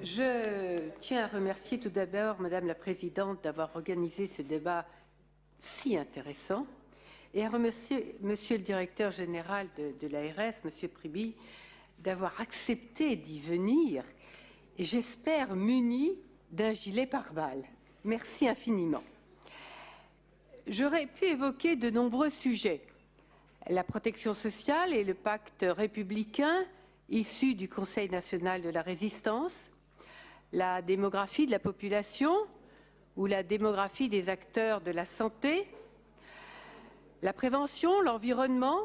Je tiens à remercier tout d'abord Madame la Présidente d'avoir organisé ce débat si intéressant et à remercier Monsieur le Directeur Général de l'ARS, Monsieur Priby, d'avoir accepté d'y venir, et j'espère muni d'un gilet pare-balles. Merci infiniment. J'aurais pu évoquer de nombreux sujets. La protection sociale et le pacte républicain issu du Conseil national de la résistance, la démographie de la population ou la démographie des acteurs de la santé, la prévention, l'environnement,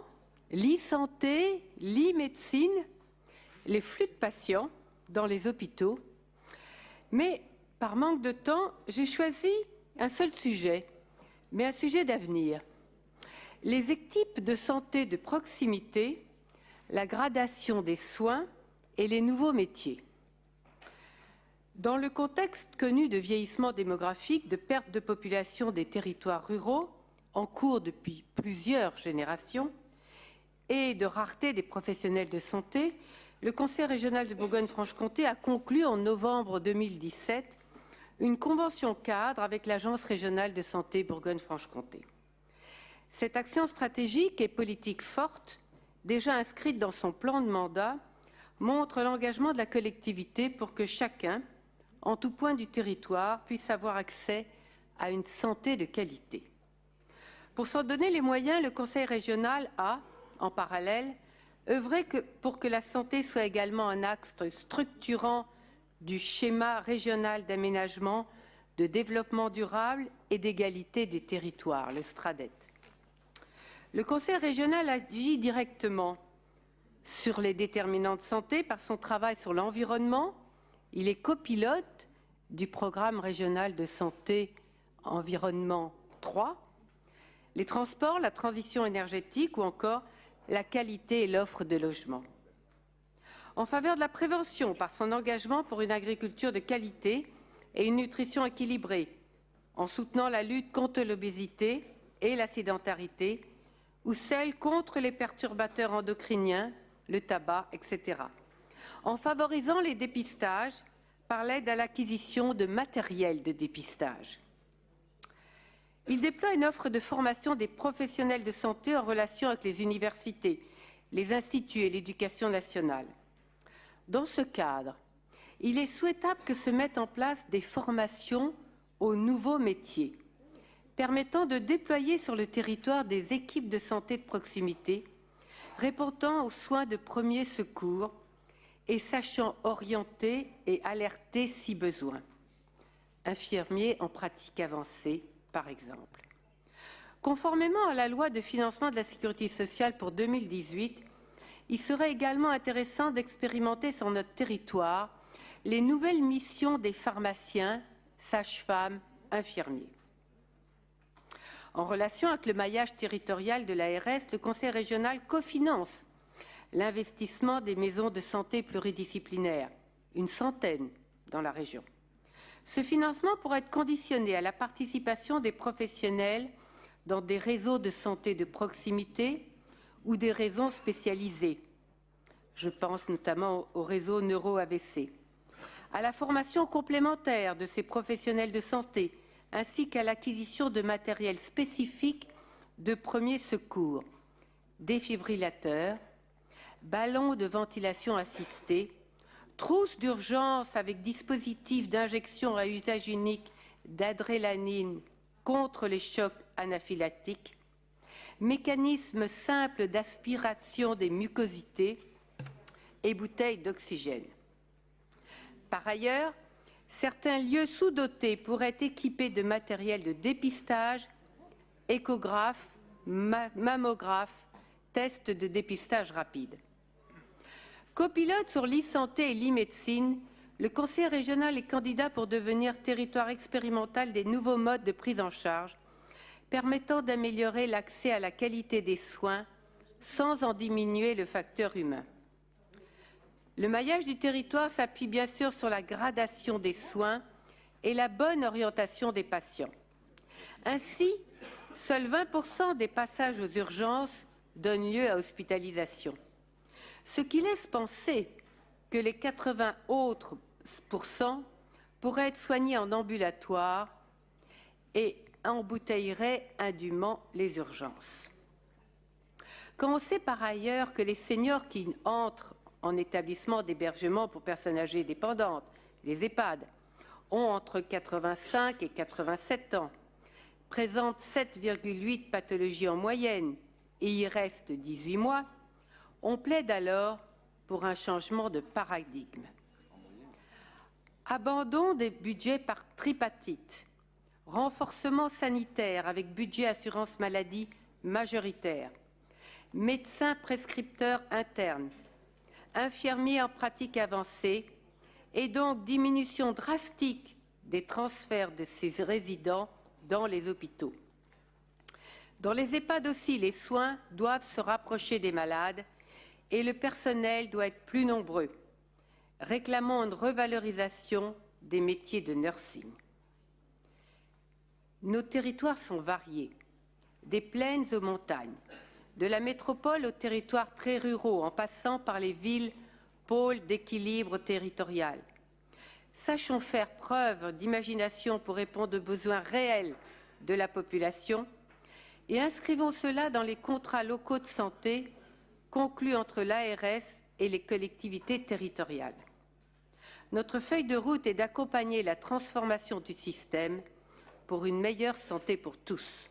l'e-santé, l'e-médecine, les flux de patients dans les hôpitaux. Mais par manque de temps, j'ai choisi un seul sujet, mais un sujet d'avenir. Les équipes de santé de proximité, la gradation des soins et les nouveaux métiers. Dans le contexte connu de vieillissement démographique, de perte de population des territoires ruraux, en cours depuis plusieurs générations, et de rareté des professionnels de santé, le Conseil régional de Bourgogne-Franche-Comté a conclu en novembre 2017 une convention cadre avec l'Agence régionale de santé Bourgogne-Franche-Comté. Cette action stratégique et politique forte, déjà inscrite dans son plan de mandat, montre l'engagement de la collectivité pour que chacun, en tout point du territoire, puisse avoir accès à une santé de qualité. Pour s'en donner les moyens, le Conseil régional a, en parallèle, œuvré pour que la santé soit également un axe structurant du schéma régional d'aménagement, de développement durable et d'égalité des territoires, le STRADET. Le Conseil régional agit directement sur les déterminants de santé par son travail sur l'environnement. Il est copilote du programme régional de santé environnement 3, les transports, la transition énergétique ou encore la qualité et l'offre de logement. En faveur de la prévention par son engagement pour une agriculture de qualité et une nutrition équilibrée, en soutenant la lutte contre l'obésité et la sédentarité, ou celle contre les perturbateurs endocriniens, le tabac, etc. En favorisant les dépistages par l'aide à l'acquisition de matériel de dépistage. Il déploie une offre de formation des professionnels de santé en relation avec les universités, les instituts et l'éducation nationale. Dans ce cadre, il est souhaitable que se mettent en place des formations aux nouveaux métiers, permettant de déployer sur le territoire des équipes de santé de proximité, répondant aux soins de premier secours et sachant orienter et alerter si besoin. Infirmiers en pratique avancée, par exemple. Conformément à la loi de financement de la sécurité sociale pour 2018, il serait également intéressant d'expérimenter sur notre territoire les nouvelles missions des pharmaciens, sages-femmes, infirmiers. En relation avec le maillage territorial de l'ARS, le Conseil régional cofinance l'investissement des maisons de santé pluridisciplinaires, une centaine dans la région. Ce financement pourrait être conditionné à la participation des professionnels dans des réseaux de santé de proximité ou des réseaux spécialisés. Je pense notamment au réseau neuro-AVC, à la formation complémentaire de ces professionnels de santé, ainsi qu'à l'acquisition de matériel spécifique de premier secours, défibrillateurs, ballons de ventilation assistée, trousses d'urgence avec dispositifs d'injection à usage unique d'adrénaline contre les chocs anaphylactiques, mécanismes simples d'aspiration des mucosités et bouteilles d'oxygène. Par ailleurs, certains lieux sous-dotés pourraient être équipés de matériel de dépistage, échographes, mammographes, tests de dépistage rapide. Copilote sur l'e-santé et l'e-médecine, le Conseil régional est candidat pour devenir territoire expérimental des nouveaux modes de prise en charge, permettant d'améliorer l'accès à la qualité des soins sans en diminuer le facteur humain. Le maillage du territoire s'appuie bien sûr sur la gradation des soins et la bonne orientation des patients. Ainsi, seuls 20% des passages aux urgences donnent lieu à hospitalisation, ce qui laisse penser que les 80 autres pourraient être soignés en ambulatoire et embouteilleraient indûment les urgences. Quand on sait par ailleurs que les seniors qui entrent en établissement d'hébergement pour personnes âgées dépendantes, les EHPAD, ont entre 85 et 87 ans, présentent 7,8 pathologies en moyenne et y restent 18 mois, on plaide alors pour un changement de paradigme. Abandon des budgets par tripartite, renforcement sanitaire avec budget assurance maladie majoritaire, médecins prescripteurs internes, infirmiers en pratique avancée et donc diminution drastique des transferts de ces résidents dans les hôpitaux. Dans les EHPAD aussi, les soins doivent se rapprocher des malades et le personnel doit être plus nombreux. Réclamons une revalorisation des métiers de nursing. Nos territoires sont variés, des plaines aux montagnes, de la métropole aux territoires très ruraux, en passant par les villes pôles d'équilibre territorial. Sachons faire preuve d'imagination pour répondre aux besoins réels de la population et inscrivons cela dans les contrats locaux de santé conclus entre l'ARS et les collectivités territoriales. Notre feuille de route est d'accompagner la transformation du système pour une meilleure santé pour tous.